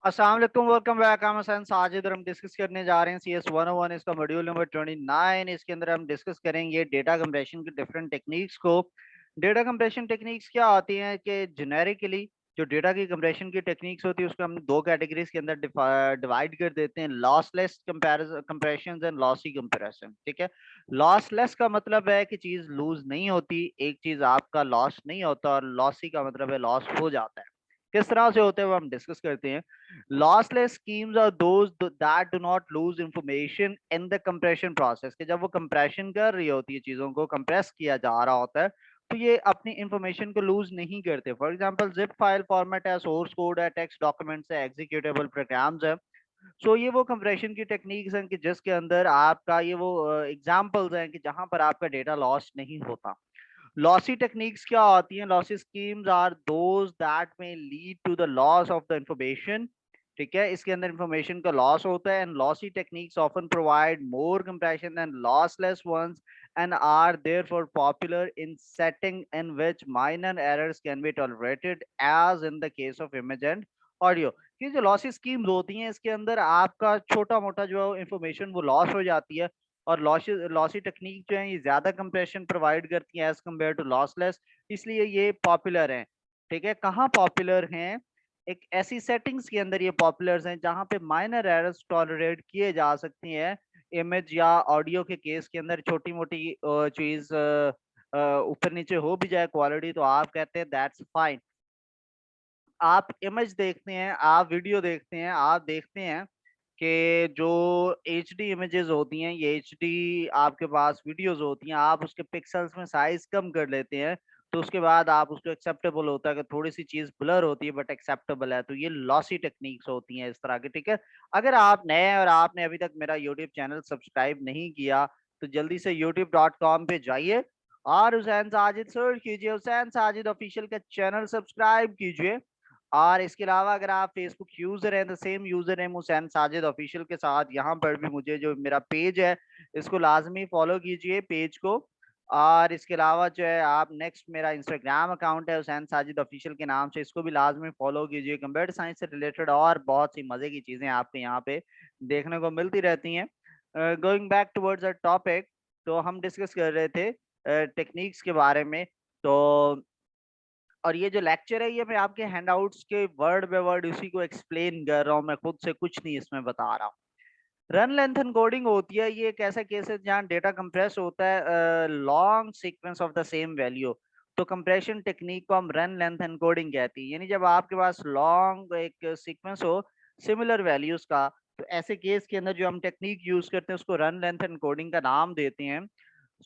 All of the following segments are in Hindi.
अस्सलाम वालेकुम, वेलकम बैक। हम हसन साजिद और हम डिस्कस करने जा रहे हैं CS 101, इसका मॉड्यूल नंबर 29। इसके अंदर हम डिस्कस करेंगे डेटा कंप्रेशन की डिफरेंट टेक्निक्स को। डेटा कंप्रेशन टेक्निक्स क्या आती हैं कि जेनेरिकली जो डेटा की कंप्रेशन की टेक्निक्स होती है उसको हम दो कैटेगरीज के अंदर डिवाइड कर देते हैं, lossless compression and lossy compression. ठीक है, लॉसलेस का मतलब है कि चीज लूज नहीं होती, एक चीज आपका लॉस नहीं होता, और लॉसी का मतलब है लॉस हो जाता है। किस तरह से होते हैं वो हम डिस्कस करते हैं। Lossless schemes are those that do not lose information in the compression process, कि जब वो कंप्रेशन कर रही होती है, चीजों को कंप्रेस किया जा रहा होता है, तो ये अपनी इंफॉर्मेशन को लूज नहीं करते। For example zip file format है, सोर्स कोड है, टेक्स्ट डॉक्यूमेंट्स है, एग्जीक्यूटेबल प्रोग्राम्स है। सो ये वो कंप्रेशन की टेक्निक्स हैं कि जिसके अंदर आपका ये वो एग्जांपल्स हैं कि जहां पर आपका डेटा लॉस नहीं होता। लॉसी टेक्निक्स क्या होती हैं? Lossy schemes are those that may lead to the loss of the information. ठीक है, इसके अंदर इंफॉर्मेशन का लॉस होता है, and lossy techniques often provide more compression than lossless ones and are therefore popular in setting in which minor errors can be tolerated as in the case of image and audio। ये जो लॉसी स्कीम्स होती हैं इसके अंदर आपका छोटा मोटा जो इंफॉर्मेशन वो लॉस हो जाती है, और लॉसी लॉसी टेक्निक जो है ये ज्यादा कंप्रेशन प्रोवाइड करती है एज कम्पेयर टू लॉसलेस, इसलिए ये पॉपुलर हैं। ठीक है, कहाँ पॉपुलर हैं? एक ऐसी सेटिंग्स के अंदर ये पॉपुलर हैं जहां पे माइनर एरर्स टॉलरेट किए जा सकती हैं। इमेज या ऑडियो के केस के अंदर छोटी मोटी चीज ऊपर नीचे हो भी जाए क्वालिटी, तो आप कहते हैं दैट्स फाइन। आप इमेज देखते हैं, आप वीडियो देखते हैं, आप देखते हैं कि जो एच डी इमेजेस होती हैं, ये एच डी आपके पास वीडियोस होती हैं, आप उसके पिक्सल्स में साइज कम कर लेते हैं, तो उसके बाद आप उसको एक्सेप्टेबल होता है कि थोड़ी सी चीज ब्लर होती है बट एक्सेप्टेबल है, तो ये लॉसी टेक्निक्स होती हैं इस तरह की। ठीक है, अगर आप नए हैं और आपने अभी तक मेरा यूट्यूब चैनल सब्सक्राइब नहीं किया, तो जल्दी से youtube.com पे जाइए और हुसैन साजिद सर्च कीजिए, हुसैन साजिद ऑफिशियल का चैनल सब्सक्राइब कीजिए। और इसके अलावा अगर आप फेसबुक यूजर हैं तो same user name Hussain Sajid official के साथ यहाँ पर भी मुझे जो मेरा पेज है इसको लाजमी फॉलो कीजिए पेज को। और इसके अलावा जो है आप नेक्स्ट मेरा इंस्टाग्राम अकाउंट है हुसैन साजिद ऑफिशियल के नाम से, इसको भी लाजमी फॉलो कीजिए। कंप्यूटर साइंस से रिलेटेड और बहुत सी मजे की चीजें आपको यहाँ पे देखने को मिलती रहती हैं। Going back towards a topic, तो हम डिस्कस कर रहे थे टेक्निक्स के बारे में। तो और ये जो लेक्चर है ये मैं आपके हैंडआउट्स के वर्ड बाय वर्ड इसी को एक्सप्लेन कर रहा हूँ, मैं खुद से कुछ नहीं इसमें बता रहा हूँ। रन लेंथ एनकोडिंग होती है, ये एक ऐसा केस है जहाँ डेटा कंप्रेस होता है long sequence of the same value. तो कंप्रेशन टेक्निक को हम रन लेंथ एनकोडिंग कहती है, यानी जब आपके पास लॉन्ग एक सीक्वेंस हो सिमिलर वैल्यूज का, तो ऐसे केस के अंदर जो हम टेक्निक यूज करते हैं उसको रन लेंथ एनकोडिंग का नाम देते हैं।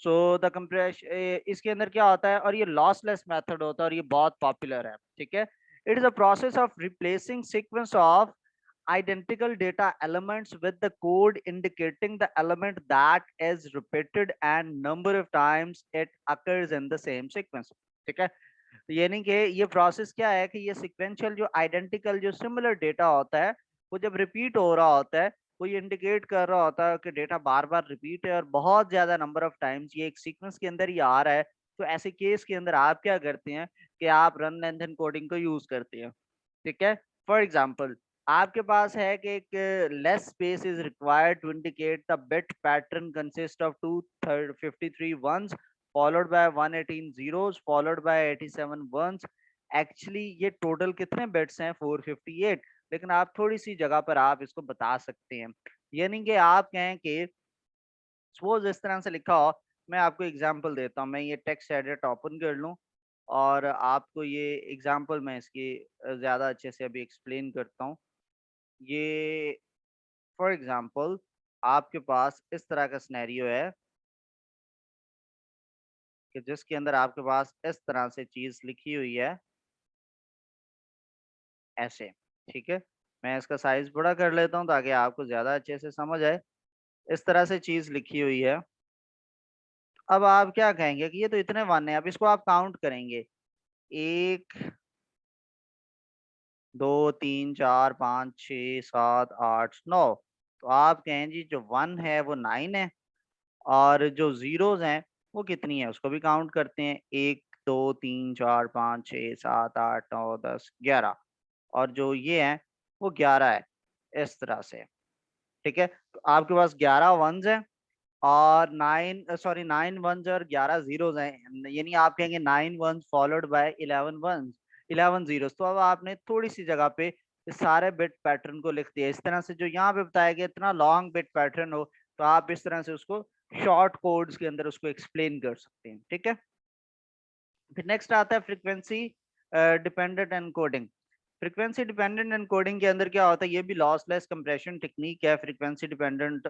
सो द कंप्रेश इसके अंदर क्या होता है, और ये लॉसलेस मेथड होता है और ये बहुत पॉपुलर है। ठीक है, it is a process of replacing sequence of identical data elements with the code indicating the element that is repeated and number of times it occurs in the same sequence। ठीक है, तो यानी कि ये प्रोसेस क्या है कि ये सीक्वेंशियल जो आइडेंटिकल जो सिमिलर डेटा होता है वो जब रिपीट हो रहा होता है, वो ये इंडिकेट कर रहा होता है कि डेटा बार बार रिपीट है और बहुत ज्यादा नंबर ऑफ टाइम्स ये एक सीक्वेंस के अंदर ही आ रहा है। तो ऐसे केस के अंदर आप क्या करते हैं कि आप रन लेंथ एनकोडिंग को यूज करते हैं। ठीक है, फॉर एग्जाम्पल आपके पास है कि एक less space is required to indicate the bit pattern consist of 253 ones followed by 118 zeros followed by 87 ones. Actually ये टोटल कितने बिट्स हैं? 458, लेकिन आप थोड़ी सी जगह पर आप इसको बता सकते हैं। यानी कि आप कहें कि सपोज इस तरह से लिखा हो, मैं आपको एग्जांपल देता हूँ, मैं ये टेक्स्ट एडिट ओपन कर लूँ और आपको ये एग्जांपल मैं इसकी ज़्यादा अच्छे से अभी एक्सप्लेन करता हूँ। ये फॉर एग्जांपल आपके पास इस तरह का सिनेरियो है कि जिसके अंदर आपके पास इस तरह से चीज़ लिखी हुई है ऐसे। ठीक है, मैं इसका साइज बड़ा कर लेता हूँ ताकि आपको ज़्यादा अच्छे से समझ आए। इस तरह से चीज़ लिखी हुई है। अब आप क्या कहेंगे कि ये तो इतने वन है, अब इसको आप काउंट करेंगे, 1 2 3 4 5 6 7 8 9। तो आप कहें जी जो वन है वो 9 है, और जो जीरोस हैं वो कितनी है उसको भी काउंट करते हैं, 1 2 3 4 5 6 7 8 9 10 11। और जो ये है वो 11 है, इस तरह से। ठीक है, तो आपके पास 11 वंस है और 9 वंस और 11 जीरोस हैं, यानी आप कहेंगे 9 ones followed by 11 ones, 11 zeros. तो अब आपने थोड़ी सी जगह पे इस सारे बिट पैटर्न को लिख दिया इस तरह से, जो यहाँ पे बताया गया इतना लॉन्ग बिट पैटर्न हो तो आप इस तरह से उसको शॉर्ट कोड्स के अंदर उसको एक्सप्लेन कर सकते हैं। ठीक है, फिर नेक्स्ट आता है frequency dependent encoding. Frequency dependent encoding के अंदर क्या होता है, ये भी लॉसलेस कंप्रेशन टेक्निक है। फ्रीक्वेंसी डिपेंडेंट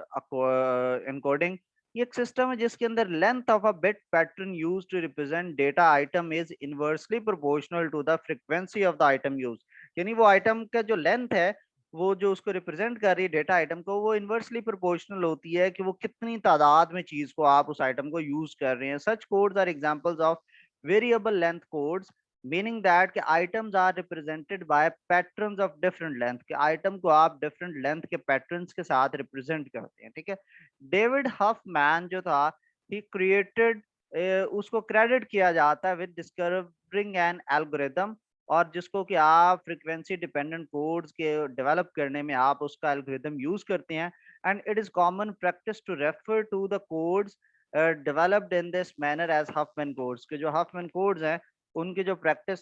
एनकोडिंग ये एक सिस्टम है जिसके अंदर length of a bit pattern used to represent data item is inversely proportional to the frequency of the item use. यानी वो आइटम का जो लेंथ है, वो जो उसको रिप्रेजेंट कर रही है डेटा आइटम को, वो इनवर्सली प्रोपोर्शनल होती है कि वो कितनी तादाद में चीज को आप उस आइटम को यूज कर रहे हैं। Such codes are examples of variable length codes, meaning that कि items are represented by patterns of different length, कि item को आप different length के patterns के साथ represent करते हैं। ठीक है, डेविड हफमैन जो था, he created उसको क्रेडिट किया जाता है विद डिस्कवरिंग एन एल्गोरिदम, और जिसको कि आप फ्रीक्वेंसी डिपेंडेंट कोड्स के डेवलप करने में आप उसका एल्गोरिदम यूज करते हैं। And it is common practice to refer to the codes developed in this manner as Huffman codes, के जो हफमैन कोड्स हैं उनके जो प्रैक्टिस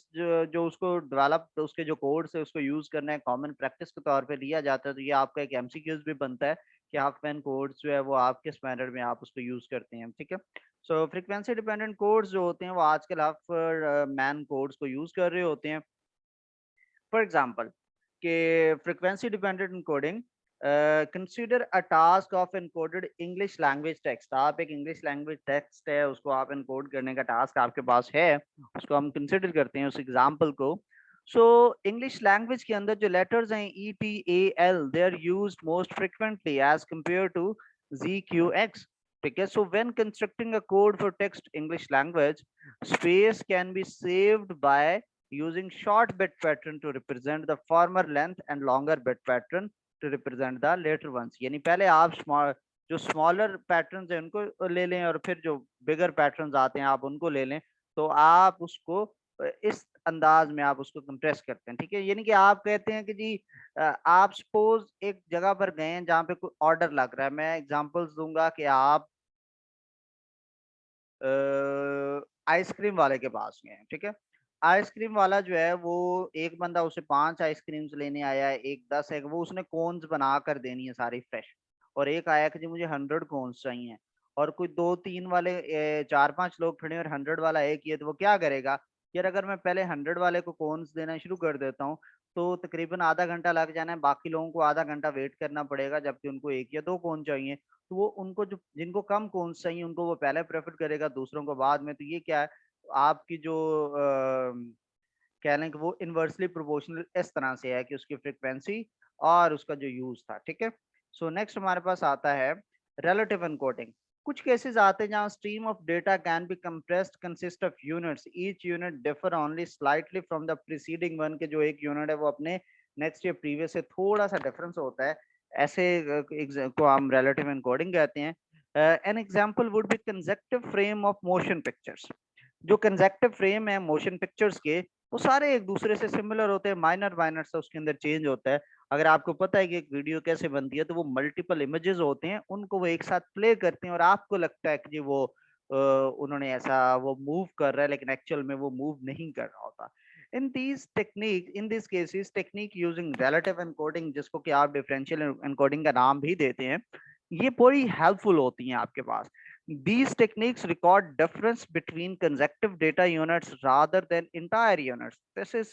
जो उसको डेवलप, उसके जो कोड्स है उसको यूज करना है कॉमन प्रैक्टिस के तौर पे लिया जाता है। तो ये आपका एक एमसीक्यूज भी बनता है कि हफमैन कोड्स जो है वो आप किस मैनर में आप उसको यूज करते हैं। ठीक है, सो फ्रीक्वेंसी डिपेंडेंट कोड्स जो होते हैं वो आजकल हफ मैन कोड्स को यूज कर रहे होते हैं। फॉर एग्जाम्पल के frequency dependent encoding, consider a task of encoded English language text. आप एक इंग्लिश लैंग्वेज टेक्स्ट है उसको आप एनकोड करने का टास्क आपके पास है, उसको हम कंसीडर करते हैं उस एग्जाम्पल को। सो इंग्लिश लैंग्वेज के अंदर जो लेटर्स हैं E T A L, they are used most frequently as compare to G Q X. ठीक है, so when constructing a code for text English language, space can be saved by using short bit pattern to represent the former length and longer bit pattern to represent the later ones। यानी पहले आप जो स्मॉलर पैटर्न्स हैं उनको ले लें और फिर जो बिगर पैटर्न्स आते हैं आप उनको ले लें, तो आप उसको इस अंदाज में आप उसको कंप्रेस करते हैं। ठीक है, यानी कि आप कहते हैं कि जी आप सपोज एक जगह पर गए हैं जहाँ पे कोई ऑर्डर लग रहा है। मैं एग्जांपल्स दूंगा कि आप आइसक्रीम वाले के पास गए हैं। ठीक है, आइसक्रीम वाला जो है वो, एक बंदा उसे 5 आइसक्रीम्स लेने आया है, एक 10 है, वो उसने कोन्स बना कर देनी है सारी फ्रेश। और एक आया कि जी मुझे 100 कोन्स चाहिए, और कोई 2-3 वाले 4-5 लोग खड़े हैं और 100 वाला एक ही है, तो वो क्या करेगा, यार अगर मैं पहले 100 वाले को कोन्स देना शुरू कर देता हूँ तो तकरीबन आधा घंटा लग जाना है, बाकी लोगों को आधा घंटा वेट करना पड़ेगा, जबकि उनको 1 या 2 कोन चाहिए। तो वो उनको जो जिनको कम कोन्स चाहिए उनको वो पहले प्रेफर करेगा, दूसरों को बाद में। तो ये क्या है, आपकी जो कह लें कि वो इनवर्सली प्रोपोर्शनल इस तरह से है कि उसकी फ्रीक्वेंसी और उसका जो यूज था। ठीक है, सो नेक्स्ट हमारे पास आता है रिलेटिव एनकोडिंग। कुछ केसेस आते हैं जहां stream of data can be compressed consist of units, each unit differ only slightly from the preceding one, के जो एक यूनिट है वो अपने नेक्स्ट या प्रीवियस से थोड़ा सा डिफरेंस होता है। ऐसे को हम रिलेटिव एनकोडिंग कहते हैं। An example would be consecutive frame of motion pictures. जो कंसेक्टिव फ्रेम है मोशन पिक्चर्स के, वो सारे एक दूसरे से सिमिलर होते हैं, माइनर माइनर सा उसके अंदर चेंज होता है। अगर आपको पता है कि एक वीडियो कैसे बनती है, तो वो मल्टीपल इमेजेस होते हैं, उनको वो एक साथ प्ले करते हैं और आपको लगता है कि जी वो उन्होंने ऐसा वो मूव कर रहा है, लेकिन एक्चुअल में वो मूव नहीं कर रहा होता। In this cases technique using relative encoding, जिसको कि आप डिफरेंशियल एनकोडिंग का नाम भी देते हैं, ये बड़ी हेल्पफुल होती हैं आपके पास। These techniques record difference between consecutive data units rather than entire units. This is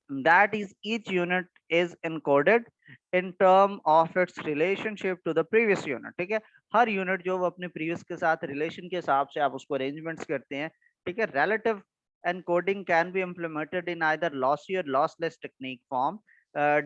that is each unit is encoded in term of its relationship to the previous unit। ठीक है, हर यूनिट जो वो अपने प्रीवियस के साथ रिलेशन के हिसाब से आप उसको अरेंजमेंट्स करते हैं। ठीक है, relative encoding can be implemented in either lossy or lossless technique form,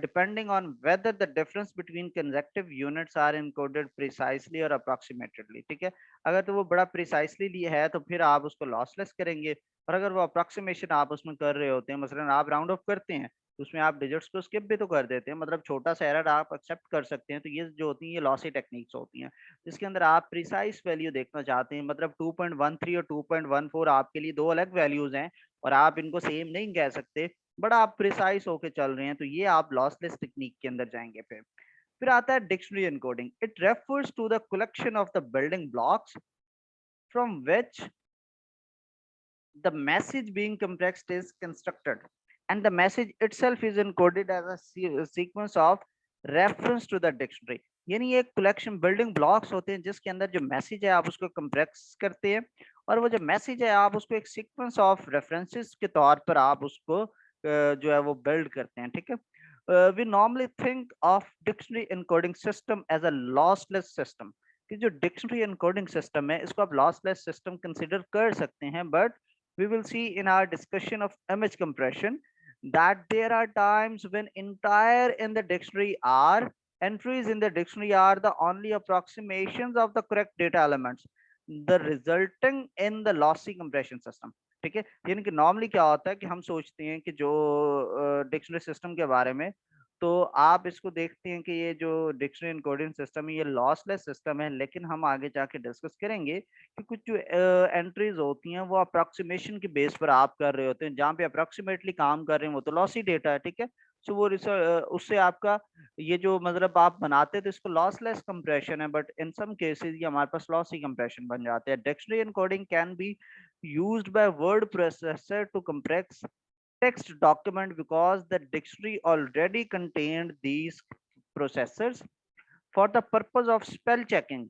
depending on whether the difference between consecutive units are encoded precisely or approximately। ठीक है, अगर तो वो बड़ा precisely है तो फिर आप उसको lossless करेंगे, और अगर वो अप्रोक्सीमेशन आप उसमें कर रहे होते हैं, मसलन आप राउंड ऑफ करते हैं तो उसमें आप डिजिट्स को स्किप भी तो कर देते हैं, मतलब छोटा सा एरर आप एक्सेप्ट कर सकते हैं, तो ये जो होती है ये लॉसी टेक्निक्स होती हैं, जिसके अंदर आप प्रिसाइज वैल्यू देखना चाहते हैं, मतलब 2.13 और 2.14 आपके लिए दो अलग वैल्यूज हैं और आप इनको सेम नहीं कह सकते। बड़ा आप प्रिसाइज होके चल रहे हैं, तो ये आप लॉसलेस टेक्निक के अंदर जाएंगे। फिर आता है dictionary encoding. It refers to the collection of the building blocks from which the message being compressed is constructed, and the message itself is encoded as a sequence of reference to the dictionary। यानी ये कलेक्शन बिल्डिंग ब्लॉक्स होते हैं जिसके अंदर जो मैसेज है आप उसको कंप्रेस करते हैं, और वो जो मैसेज है आप उसको एक सीक्वेंस ऑफ रेफरेंसेस के तौर पर आप उसको जो है वो बिल्ड करते हैं। ठीक है, we normally think of dictionary encoding system as a lossless system, कि जो डिक्शनरी एनकोडिंग सिस्टम है इसको आप लॉसलेस सिस्टम कंसिडर कर सकते हैं, but we will see in our discussion of image compression that there are times when entire in the dictionary are entries in the dictionary are the only approximations of the correct data elements, the resulting in the lossy compression system। ठीक है, यानी कि नॉर्मली क्या होता है कि हम सोचते हैं कि जो डिक्शनरी सिस्टम के बारे में, तो आप इसको देखते हैं कि ये जो डिक्शनरी एनकोडिंग सिस्टम है ये लॉसलेस सिस्टम है, लेकिन हम आगे जाके डिस्कस करेंगे कि कुछ जो एंट्रीज होती हैं वो अप्रोक्सीमेशन के बेस पर आप कर रहे होते हैं, जहाँ पे अप्रोक्सीमेटली काम कर रहे हैं वो तो लॉसी डेटा है। ठीक है, सो वो उससे आपका ये जो मतलब आप बनाते तो इसको लॉसलेस कंप्रेशन है, बट इन सम केसेस ये हमारे पास लॉसी कंप्रेशन बन जाते हैं। Dictionary encoding can be used by word processor to compress text document because the dictionary already contained these processors for the purpose of spell checking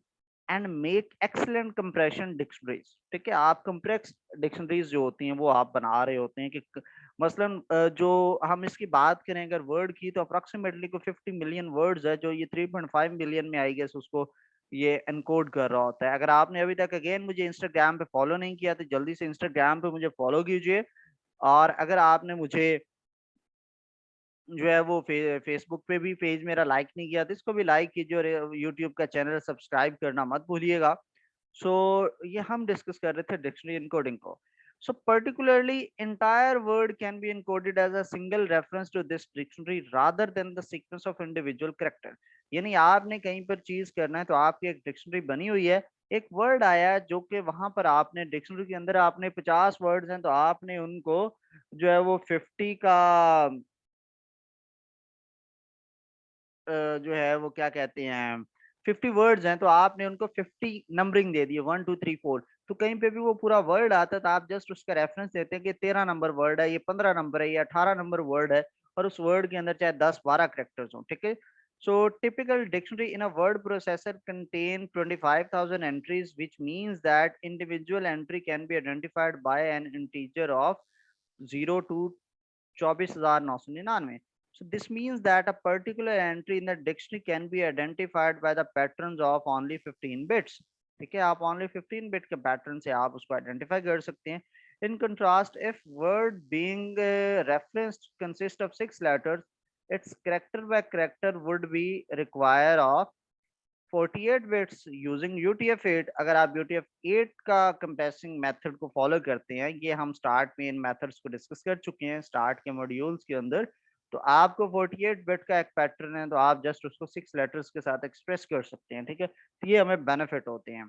and make excellent compression dictionaries। ठीक है, आप complex dictionaries जो होती हैं वो आप बना रहे होते हैं कि मसलन जो हम इसकी बात करें अगर वर्ड की, तो अप्रोक्सीमेटली को 50 मिलियन वर्ड्स है जो ये 3.5 मिलियन में आई गेस उसको ये एनकोड कर रहा होता है। अगर आपने अभी तक अगेन मुझे इंस्टाग्राम पे फॉलो नहीं किया तो जल्दी से इंस्टाग्राम पे मुझे फॉलो कीजिए, और अगर आपने मुझे जो है वो फेसबुक पे भी पेज मेरा लाइक नहीं किया तो इसको भी लाइक कीजिए, और यूट्यूब का चैनल सब्सक्राइब करना मत भूलिएगा। सो ये हम डिस्कस कर रहे थे डिक्शनरी एनकोडिंग को। So particularly entire word can be encoded as a single reference to this dictionary rather than the sequence of individual character। यानी आपने कहीं पर चीज करना है तो आपकी एक डिक्शनरी बनी हुई है, एक वर्ड आया है जो कि वहां पर आपने डिक्शनरी के अंदर आपने 50 वर्ड्स हैं तो आपने उनको जो है वो 50 का जो है वो क्या कहते हैं 50 वर्ड्स हैं तो आपने उनको 50 नंबरिंग दे दी है, 1 2 3 4। तो कहीं पे भी वो पूरा वर्ड आता है तो आप जस्ट उसका रेफरेंस देते हैं कि 13 नंबर वर्ड है, ये 15 नंबर है, ये 18 नंबर वर्ड है, और उस वर्ड के अंदर चाहे 10 12 करेक्टर्स हों। ठीक है, so typical dictionary in a word processor contain 25,000 entries, which means that individual entry can be identified by an integer of 0 to 24,999। So this means that a particular entry in the dictionary can be identified by the patterns of only 15 bits। ठीक है, आप only 15 bit के पैटर्न से आप उसको आइडेंटिफाई कर सकते हैं। In contrast, if word being referenced consist of 6 letters, its character by character would be require of 48 bits using UTF-8। अगर आप UTF-8 का कंप्रेसिंग मेथड को फॉलो करते हैं, ये हम स्टार्ट में इन मेथड्स को डिस्कस कर चुके हैं स्टार्ट के मॉड्यूल्स के अंदर, तो आपको 48 बिट का एक पैटर्न है तो आप जस्ट उसको 6 लेटर्स के साथ एक्सप्रेस कर सकते हैं। ठीक है, तो ये हमें बेनिफिट होते हैं।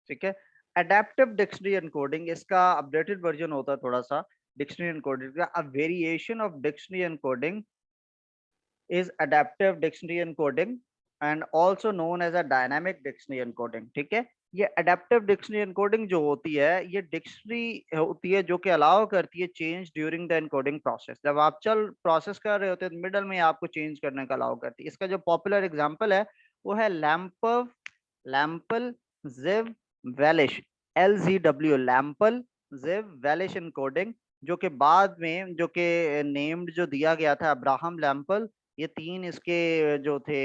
ठीक है, अडेप्टिव डिक्शनरी एनकोडिंग इसका अपडेटेड वर्जन होता है थोड़ा सा डिक्शनरी एनकोडिंग का। A variation of dictionary encoding is adaptive dictionary encoding and also known as a dynamic dictionary encoding। ठीक है, ये adaptive dictionary encoding जो होती है ये डिक्शनरी होती है जो कि अलाउ करती है change during the encoding process. जब आप चल प्रोसेस कर रहे होते हैं मिडल में आपको चेंज करने का अलाउ करती है। इसका जो पॉपुलर एग्जांपल है वो है लैम्पव, लैम्पल, जिव, वेलिश, LZW, लैम्पल, जिव, वेलिश एनकोडिंग, जो कि बाद में जो कि नेम्ड जो दिया गया था अब्राहम लैम्पल। ये तीन इसके जो थे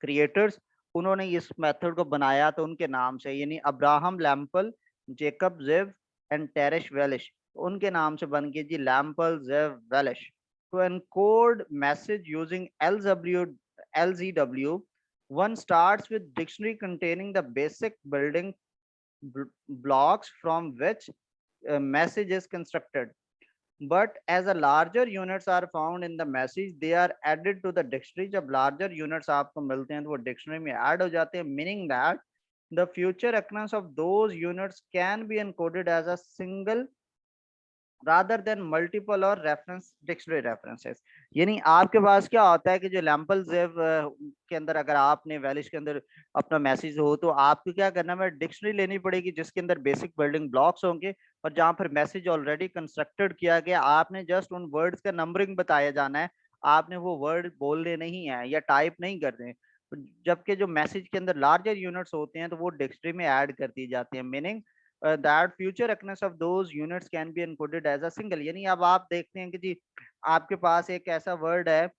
क्रिएटर्स, उन्होंने इस मेथड को बनाया तो उनके नाम से, यानी अब्राहम लैम्पल, जेकब जेव एंड टेरेश वेलिश, उनके नाम से बन गई जी लैम्पल जेव वेलिश। to encode message using LZW, one starts with dictionary containing the basic building blocks from which a message is constructed, but as a larger units are found in the message they are added to the dictionary। जब larger units आपको मिलते हैं तो वो डिक्शनरी में ऐड हो जाते हैं, meaning that the future occurrence of those units can be encoded as a single rather than multiple और रेफरेंस डिक्शनरी रेफरेंसेस। यानी आपके पास क्या होता है कि जो लैम्पल जेव के अंदर अगर आपने वैलिश के अंदर अपना मैसेज हो तो आपको क्या करना है, डिक्शनरी लेनी पड़ेगी जिसके अंदर बेसिक बिल्डिंग ब्लॉक्स होंगे और जहां पर मैसेज ऑलरेडी कंस्ट्रक्टेड किया गया, आपने जस्ट उन वर्ड्स का नंबरिंग बताया जाना है, आपने वो वर्ड बोलने नहीं है या टाइप नहीं करने। जबकि जो मैसेज के अंदर लार्जर यूनिट्स होते हैं तो वो डिक्शनरी में ऐड कर दी जाती है, meaning that future occurrence of those units can be encoded as a single। यानी अब आप देखते हैं कि जी आपके पास एक ऐसा वर्ड है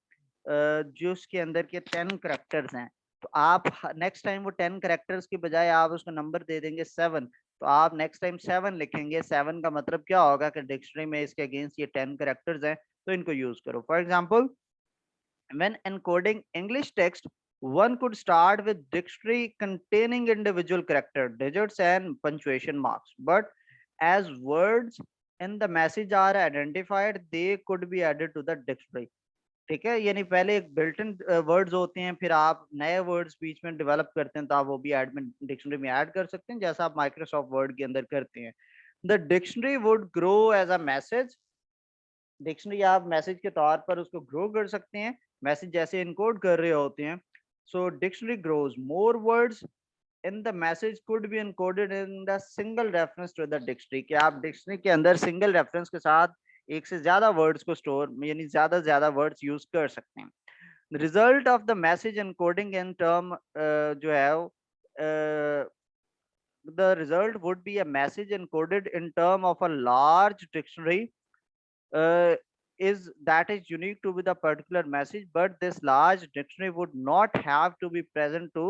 जो उसके अंदर के 10 करेक्टर्स हैं, तो आप नेक्स्ट टाइम वो 10 करेक्टर्स के बजाय आप उसको नंबर दे देंगे 7, तो आप नेक्स्ट टाइम 7 लिखेंगे। 7 का मतलब क्या होगा कि डिक्शनरी में इसके अगेंस्ट ये 10 करेक्टर्स हैं, तो इनको यूज करो। For example, when encoding English text, one could start with dictionary containing individual character, digits, and punctuation marks. But as words in the message are identified, they could be added to the dictionary। ठीक है, यानी पहले एक बिल्ट इन वर्ड्स होते हैं, फिर आप नए वर्ड्स बीच में डेवलप करते हैं तो आप वो भी एडमिन डिक्शनरी में ऐड कर सकते हैं, जैसा आप माइक्रोसॉफ्ट वर्ड के अंदर करते हैं। The dictionary would grow as a message. Dictionary आप मैसेज के तौर पर उसको ग्रो कर सकते हैं, मैसेज जैसे इनकोड कर रहे होते हैं। So dictionary grows more words in the message could be encoded in the single reference to the dictionary, कि आप डिक्शनरी के अंदर सिंगल रेफरेंस के साथ एक से ज्यादा वर्ड्स को स्टोर यानी ज्यादा से ज्यादा वर्ड्स यूज कर सकते हैं। Result of the message encoding in term जो है the result would be a message encoded in term of a large dictionary uh, is that is unique to with a particular message, but this large dictionary would not have to be present to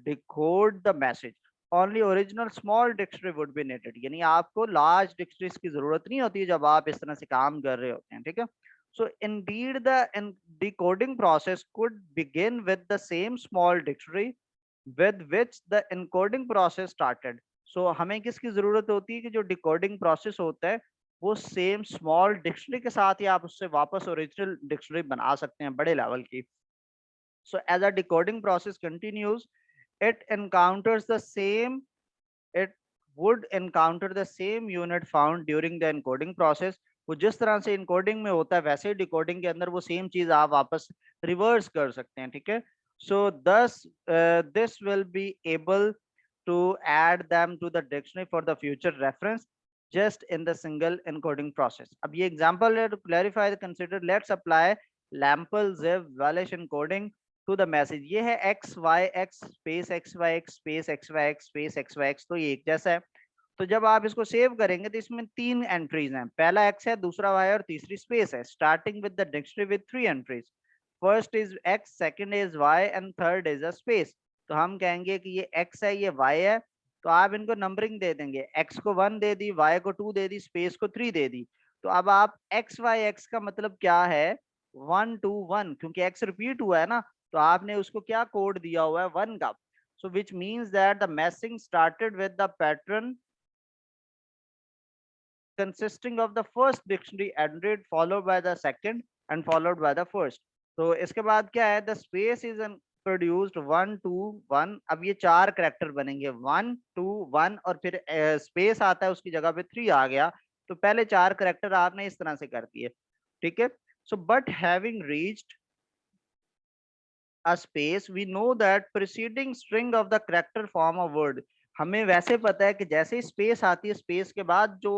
decode the message, only original small dictionary would be needed। यानी आपको large dictionaries की जरूरत नहीं होती जब आप इस तरह से काम कर रहे होते हैं, ठीक है। So indeed the decoding process could begin with the same small dictionary with which the encoding process started। So हमें किसकी जरूरत होती है कि जो डिकोडिंग प्रोसेस होता है वो सेम स्मॉल डिक्शनरी के साथ ही आप उससे वापस ओरिजिनल डिक्शनरी बना सकते हैं बड़े लेवल की। So as a decoding process continues, it encounters the same it would encounter the same unit found during the encoding process। वो जिस तरह से इनकोडिंग में होता है वैसे ही डिकोडिंग के अंदर वो सेम चीज आप वापस रिवर्स कर सकते हैं, ठीक है। सो दस this will be able to add them to the dictionary for the future reference just in the single encoding process। अब ये example है to clarify the consider, let's apply Lampel Zev Walish encoding to the message. ये है X Y X space X Y X space X Y X space X Y X, तो ये एक जैसा है। तो जब आप इसको सेव करेंगे तो इसमें 3 एंट्रीज हैं, पहला एक्स है, दूसरा वाई और तीसरी स्पेस है, starting with the dictionary with 3 entries. First is X, second is Y and third is a space. तो हम कहेंगे कि ये एक्स है, ये वाई है, तो आप इनको नंबरिंग दे देंगे, एक्स को 1 दे दी, वाई को 2 दे दी, स्पेस को 3 दे दी। तो अब आप एक्स वाई एक्स का मतलब क्या है, 1 2 1, क्योंकि एक्स रिपीट हुआ है ना, तो आपने उसको क्या कोड दिया हुआ है 1 का। So which means that the messing started with the pattern consisting of the first dictionary entry followed by the second and followed by the first। तो इसके बाद क्या है, the space is produced 1 2 1। अब ये 4 करेक्टर बनेंगे, 1 2 1 और फिर स्पेस आता है उसकी जगह पे 3 आ गया, तो पहले 4 करेक्टर आपने इस तरह से कर दिए, ठीक है। So but having reached a space we know that preceding string of the character form a word। हमें वैसे पता है कि जैसे ही स्पेस आती है स्पेस के बाद जो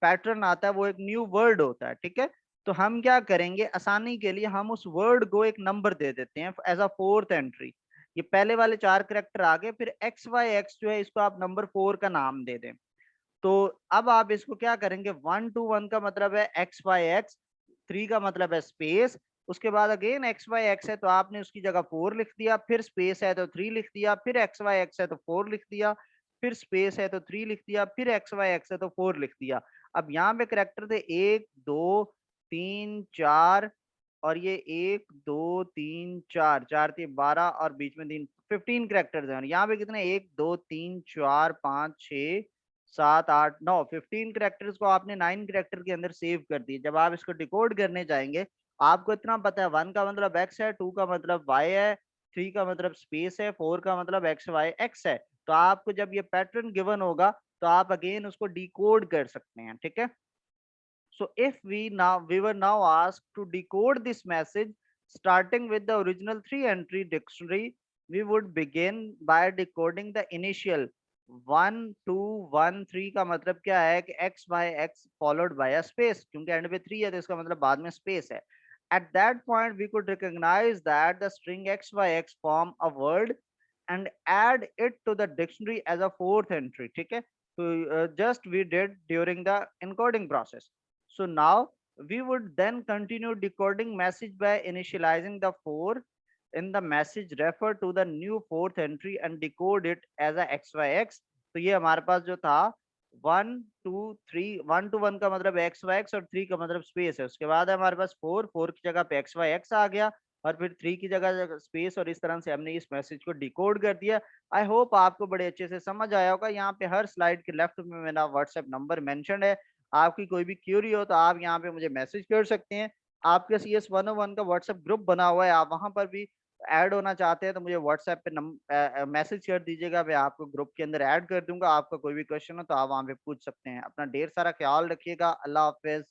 पैटर्न आता है वो एक न्यू वर्ड होता है, ठीक है। तो हम क्या करेंगे, आसानी के लिए हम उस वर्ड को एक नंबर दे देते हैं एज अ 4th एंट्री। ये पहले वाले 4 करेक्टर आ गए, फिर एक्स वाई एक्स जो है इसको आप नंबर 4 का नाम दे दें। तो अब आप इसको क्या करेंगे, 1 2 1 का मतलब है एक्स वाई एक्स, 3 का मतलब है स्पेस, उसके बाद अगेन एक्स वाई एक्स है तो आपने उसकी जगह 4 लिख दिया, फिर स्पेस है तो 3 लिख दिया, फिर एक्स वाई एक्स है तो 4 लिख दिया, फिर स्पेस है तो 3 लिख दिया, फिर एक्स वाई एक्स है तो 4 लिख दिया। अब यहाँ पे करेक्टर थे 1 2 3 4, और ये 1 2 3 4, 4 थी 12 और बीच में 3, 15 करेक्टर्स हैं। यहाँ पे कितने, 1 2 3 4 5 6 7 8 9, 15 करेक्टर्स को आपने 9 करेक्टर के अंदर सेव कर दिए। जब आप इसको डिकोड करने जाएंगे आपको इतना पता है, 1 का मतलब एक्स है, 2 का मतलब वाई है, 3 का मतलब स्पेस है, 4 का मतलब एक्स वाई एक्स है। तो आपको जब ये पैटर्न गिवन होगा तो आप अगेन उसको डिकोड कर सकते हैं, ठीक है। So if we were now asked to decode this message starting with the original 3 entry dictionary, we would begin by decoding the initial 1 2 1 3 का मतलब क्या है कि x by x followed by a space, क्योंकि एंड पे 3 है तो इसका मतलब बाद में स्पेस है। At that point we could recognize that the string x by x form a word and add it to the dictionary as a fourth entry, ठीक है। तो just we did during the encoding process. So now we would then continue decoding message by initializing the 4 in the message, refer to the new fourth entry and decode it as a xyx। तो ये हमारे पास जो था 1 2 3, 1 to 1 का मतलब एक्स वाई एक्स और 3 का मतलब स्पेस है। उसके बाद है हमारे पास 4 की जगह पे एक्स वाई एक्स आ गया और फिर 3 की जगह स्पेस, और इस तरह से हमने इस मैसेज को डिकोड कर दिया। आई होप आपको बड़े अच्छे से समझ आया होगा। यहाँ पे हर स्लाइड के लेफ्ट में मेरा व्हाट्सएप नंबर मेंशन है। आपकी कोई भी क्यूरी हो तो आप यहाँ पे मुझे मैसेज कर सकते हैं। आपके CS 101 का व्हाट्सएप ग्रुप बना हुआ है, आप वहां पर भी ऐड होना चाहते हैं तो मुझे व्हाट्सएप पे मैसेज कर दीजिएगा, मैं आपको ग्रुप के अंदर ऐड कर दूंगा। आपका कोई भी क्वेश्चन हो तो आप वहां पे पूछ सकते हैं। अपना ढेर सारा ख्याल रखिएगा। अल्लाह हाफिज।